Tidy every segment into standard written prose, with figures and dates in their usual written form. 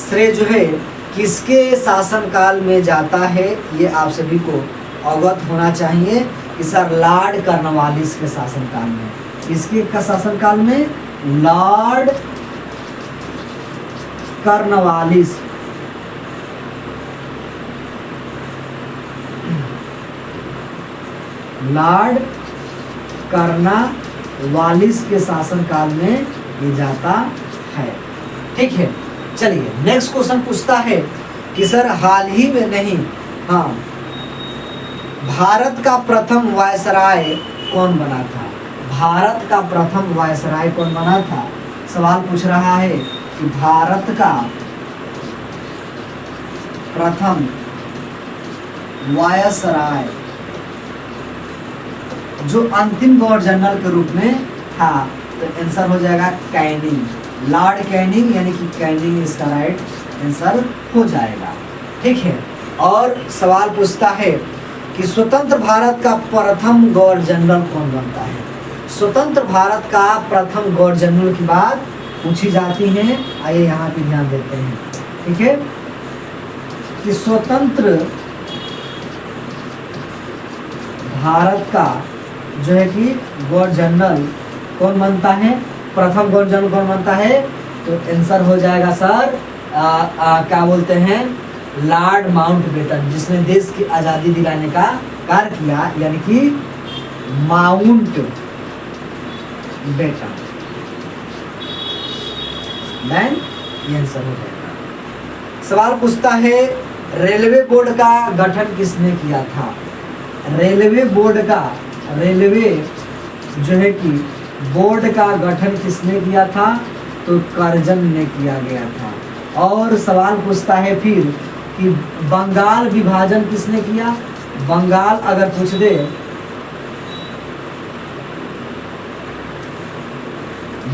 श्रेय जो है किसके शासनकाल में जाता है, ये आप सभी को अवगत होना चाहिए कि सर लॉर्ड कॉर्नवालिस के शासनकाल में। किसके का शासनकाल में? Lord Cornwallis. लॉर्ड कॉर्नवालिस के शासनकाल में ये जाता है। ठीक है, चलिए नेक्स्ट क्वेश्चन पूछता है कि सर हाल ही में नहीं, हाँ, भारत का प्रथम वायसराय कौन बना था? भारत का प्रथम वायसराय कौन बना था? सवाल पूछ रहा है कि भारत का प्रथम वायसराय जो अंतिम गवर्नर जनरल के रूप में था, तो आंसर हो जाएगा कैनिंग। लॉर्ड कैनिंग, यानी कि कैनिंग इसका राइट आंसर हो जाएगा। ठीक है, और सवाल पूछता है कि स्वतंत्र भारत का प्रथम गवर्नर जनरल कौन बनता है? स्वतंत्र भारत का प्रथम गवर्नर जनरल की बात पूछी जाती है। आइए यहाँ पे ध्यान देते हैं। ठीक है, कि स्वतंत्र भारत का जो है कि गवर्नर जनरल कौन बनता है? प्रथम गवर्नर जनरल कौन बनता है? तो आंसर हो जाएगा सर क्या बोलते हैं, लॉर्ड माउंटबेटन, जिसने देश की आज़ादी दिलाने का कार्य किया, यानी कि माउंट बेटन। देन ये आंसर हो जाएगा। सवाल पूछता है रेलवे बोर्ड का गठन किसने किया था? रेलवे बोर्ड का, रेलवे जो है कि बोर्ड का गठन किसने किया था? तो कर्जन ने किया गया था। और सवाल पूछता है फिर कि बंगाल विभाजन किसने किया? बंगाल अगर पूछ दे,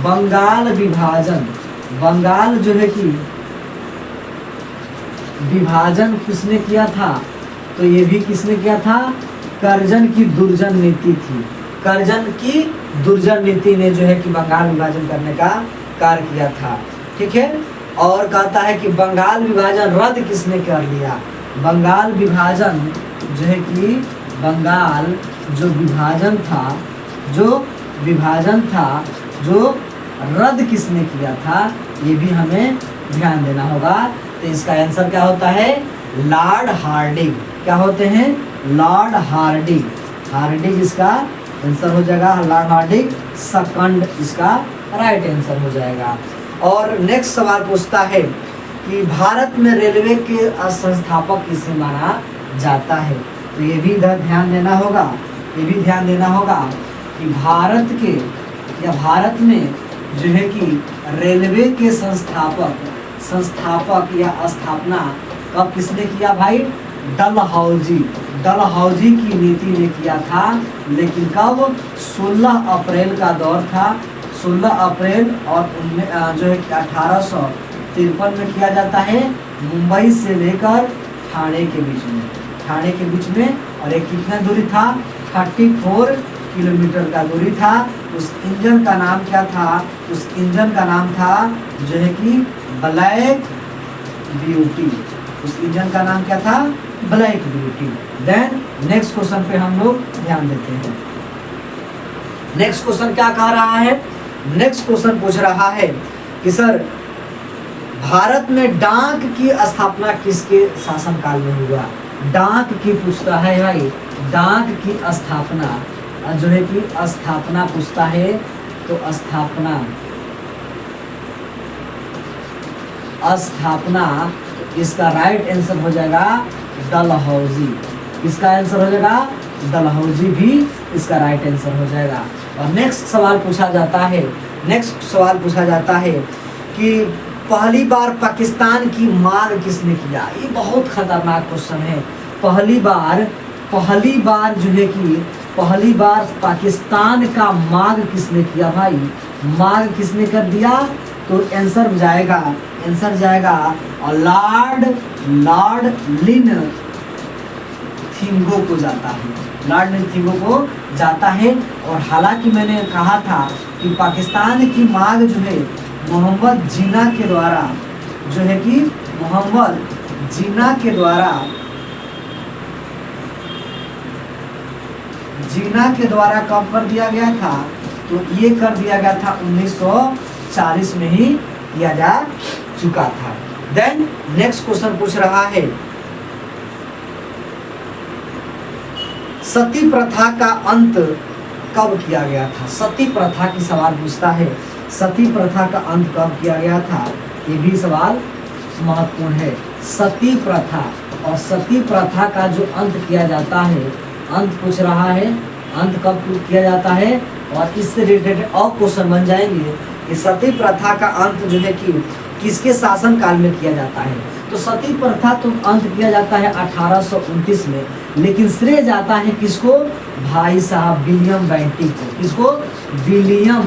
बंगाल विभाजन, बंगाल जो है कि विभाजन किसने किया था? तो ये भी किसने किया था? कर्जन की दुर्जन नीति थी। कर्जन की दुर्जन नीति ने जो है कि बंगाल विभाजन करने का कार्य किया था। ठीक है, और कहता है कि बंगाल विभाजन रद्द किसने कर लिया? बंगाल विभाजन जो है कि बंगाल जो विभाजन था, जो रद्द किसने किया था, ये भी हमें ध्यान देना होगा। तो इसका आंसर क्या होता है? Lord Hardinge. क्या होते हैं? Lord Hardinge. हार्डिंग इसका आंसर हो जाएगा, लॉर्ड हार्डिंग सेकंड इसका राइट आंसर हो जाएगा। और नेक्स्ट सवाल पूछता है कि भारत में रेलवे के संस्थापक किसे माना जाता है? तो ये भी इधर ध्यान देना होगा, ये भी ध्यान देना होगा कि भारत के या भारत में जो है कि रेलवे के संस्थापक या स्थापना कब किसने किया भाई? डलहौजी। डलहौजी की नीति ने किया था, लेकिन कब? 16 अप्रैल का दौर था। 16 अप्रैल और जो है 1853 में किया जाता है, मुंबई से लेकर ठाणे के बीच में। ठाणे के बीच में, और एक कितना दूरी था? 34 किलोमीटर का दूरी था। उस इंजन का नाम क्या था? उस इंजन का नाम था जो है कि ब्लैक ब्यूटी। उस इंजन का नाम क्या था? Black Beauty. Then next question पे हम लोग ध्यान देते हैं। नेक्स्ट क्वेश्चन क्या कह रहा है? नेक्स्ट क्वेश्चन पूछ रहा है कि सर भारत में डाक की स्थापना किसके शासनकाल में हुआ? डाक की पूछता है भाई, डाक की स्थापना जो है कि स्थापना पूछता है, तो स्थापना इसका राइट आंसर हो जाएगा डलहौजी। इसका आंसर हो जाएगा डलहौजी, भी इसका राइट आंसर हो जाएगा। और नेक्स्ट सवाल पूछा जाता है कि पहली बार पाकिस्तान की मांग किसने किया? ये बहुत खतरनाक क्वेश्चन है। पहली बार जो है कि पहली बार पाकिस्तान का मांग किसने किया भाई? मांग किसने कर दिया? तो आंसर जाएगा और लॉर्ड लिन थिंगो को जाता है। लॉर्ड लिन थिंगो को जाता है। और हालांकि मैंने कहा था कि पाकिस्तान की मांग जो है मोहम्मद जिन्ना के द्वारा जो है कि मोहम्मद जिन्ना के द्वारा कब कर दिया गया था? तो ये कर दिया गया था 1940 में ही किया जा चुका था। देन नेक्स्ट क्वेश्चन पूछ रहा है, सती प्रथा का अंत कब किया गया था? सती प्रथा की सवाल पूछता है, सती प्रथा का अंत कब किया गया था? ये भी सवाल महत्वपूर्ण है। सती प्रथा और सती प्रथा का जो अंत किया जाता है, अंत पूछ रहा है, अंत कब किया जाता है? और इससे रिलेटेड और क्वेश्चन बन जाएंगे कि सती प्रथा का अंत जो है कि किसके शासन काल में किया जाता है? तो सती प्रथा तो अंत किया जाता है 1829 में, लेकिन श्रेय जाता है किसको? भाई साहब विलियम बेंटिक को। किसको? विलियम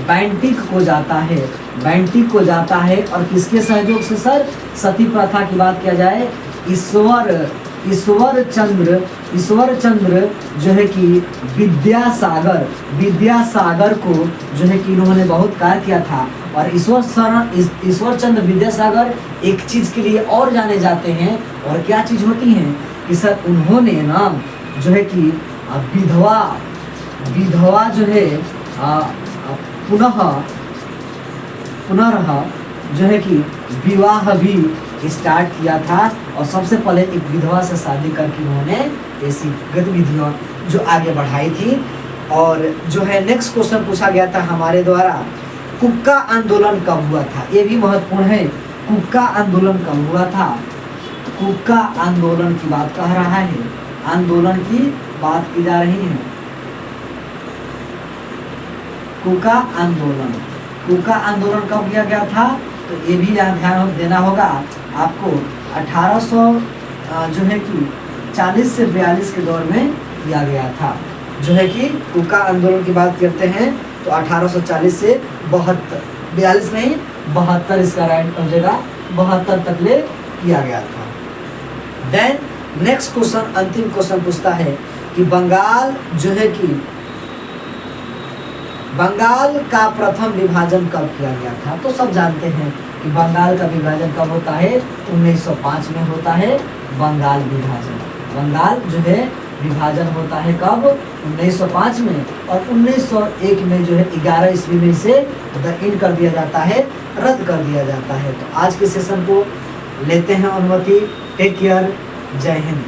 बेंटिक को जाता है, बेंटिक को जाता है। और किसके सहयोग से सर सती प्रथा की बात किया जाए? ईश्वर चंद्र जो है कि विद्यासागर को जो है कि इन्होंने बहुत कार्य किया था। और ईश्वर चंद्र विद्यासागर एक चीज के लिए और जाने जाते हैं, और क्या चीज होती है कि सर उन्होंने ना जो है कि विधवा जो है पुनः जो है कि विवाह भी स्टार्ट किया था। और सबसे पहले एक विधवा से शादी करके उन्होंने ऐसी गतिविधियां जो आगे बढ़ाई थी। और जो है नेक्स्ट क्वेश्चन पूछा गया था हमारे द्वारा, कुक्का आंदोलन कब हुआ था? ये भी महत्वपूर्ण है। कुक्का आंदोलन कब हुआ था? कुक्का आंदोलन की बात कह रहा है, आंदोलन की बात की जा रही है। कुक्का आंदोलन कब किया गया था? तो ये भी ध्यान देना होगा आपको। 1800 जो है कि 40 से 42 के दौर में किया गया था। जो है कि कुक्का आंदोलन की बात करते हैं तो 1840 से 42 नहीं 72 इसका राइट हो जाएगा, 72 तक ले किया गया था। देन नेक्स्ट क्वेश्चन, अंतिम क्वेश्चन पूछता है कि बंगाल जो है कि बंगाल का प्रथम विभाजन कब किया गया था? तो सब जानते हैं कि बंगाल का विभाजन कब होता है? 1905 में होता है बंगाल विभाजन। बंगाल जो है विभाजन होता है कब? 1905 में। और 1901 में जो है 11 ईस्वी में इसे इन कर दिया जाता है, रद्द कर दिया जाता है। तो आज के सेशन को लेते हैं अनुमति। टेक केयर, जय हिंद।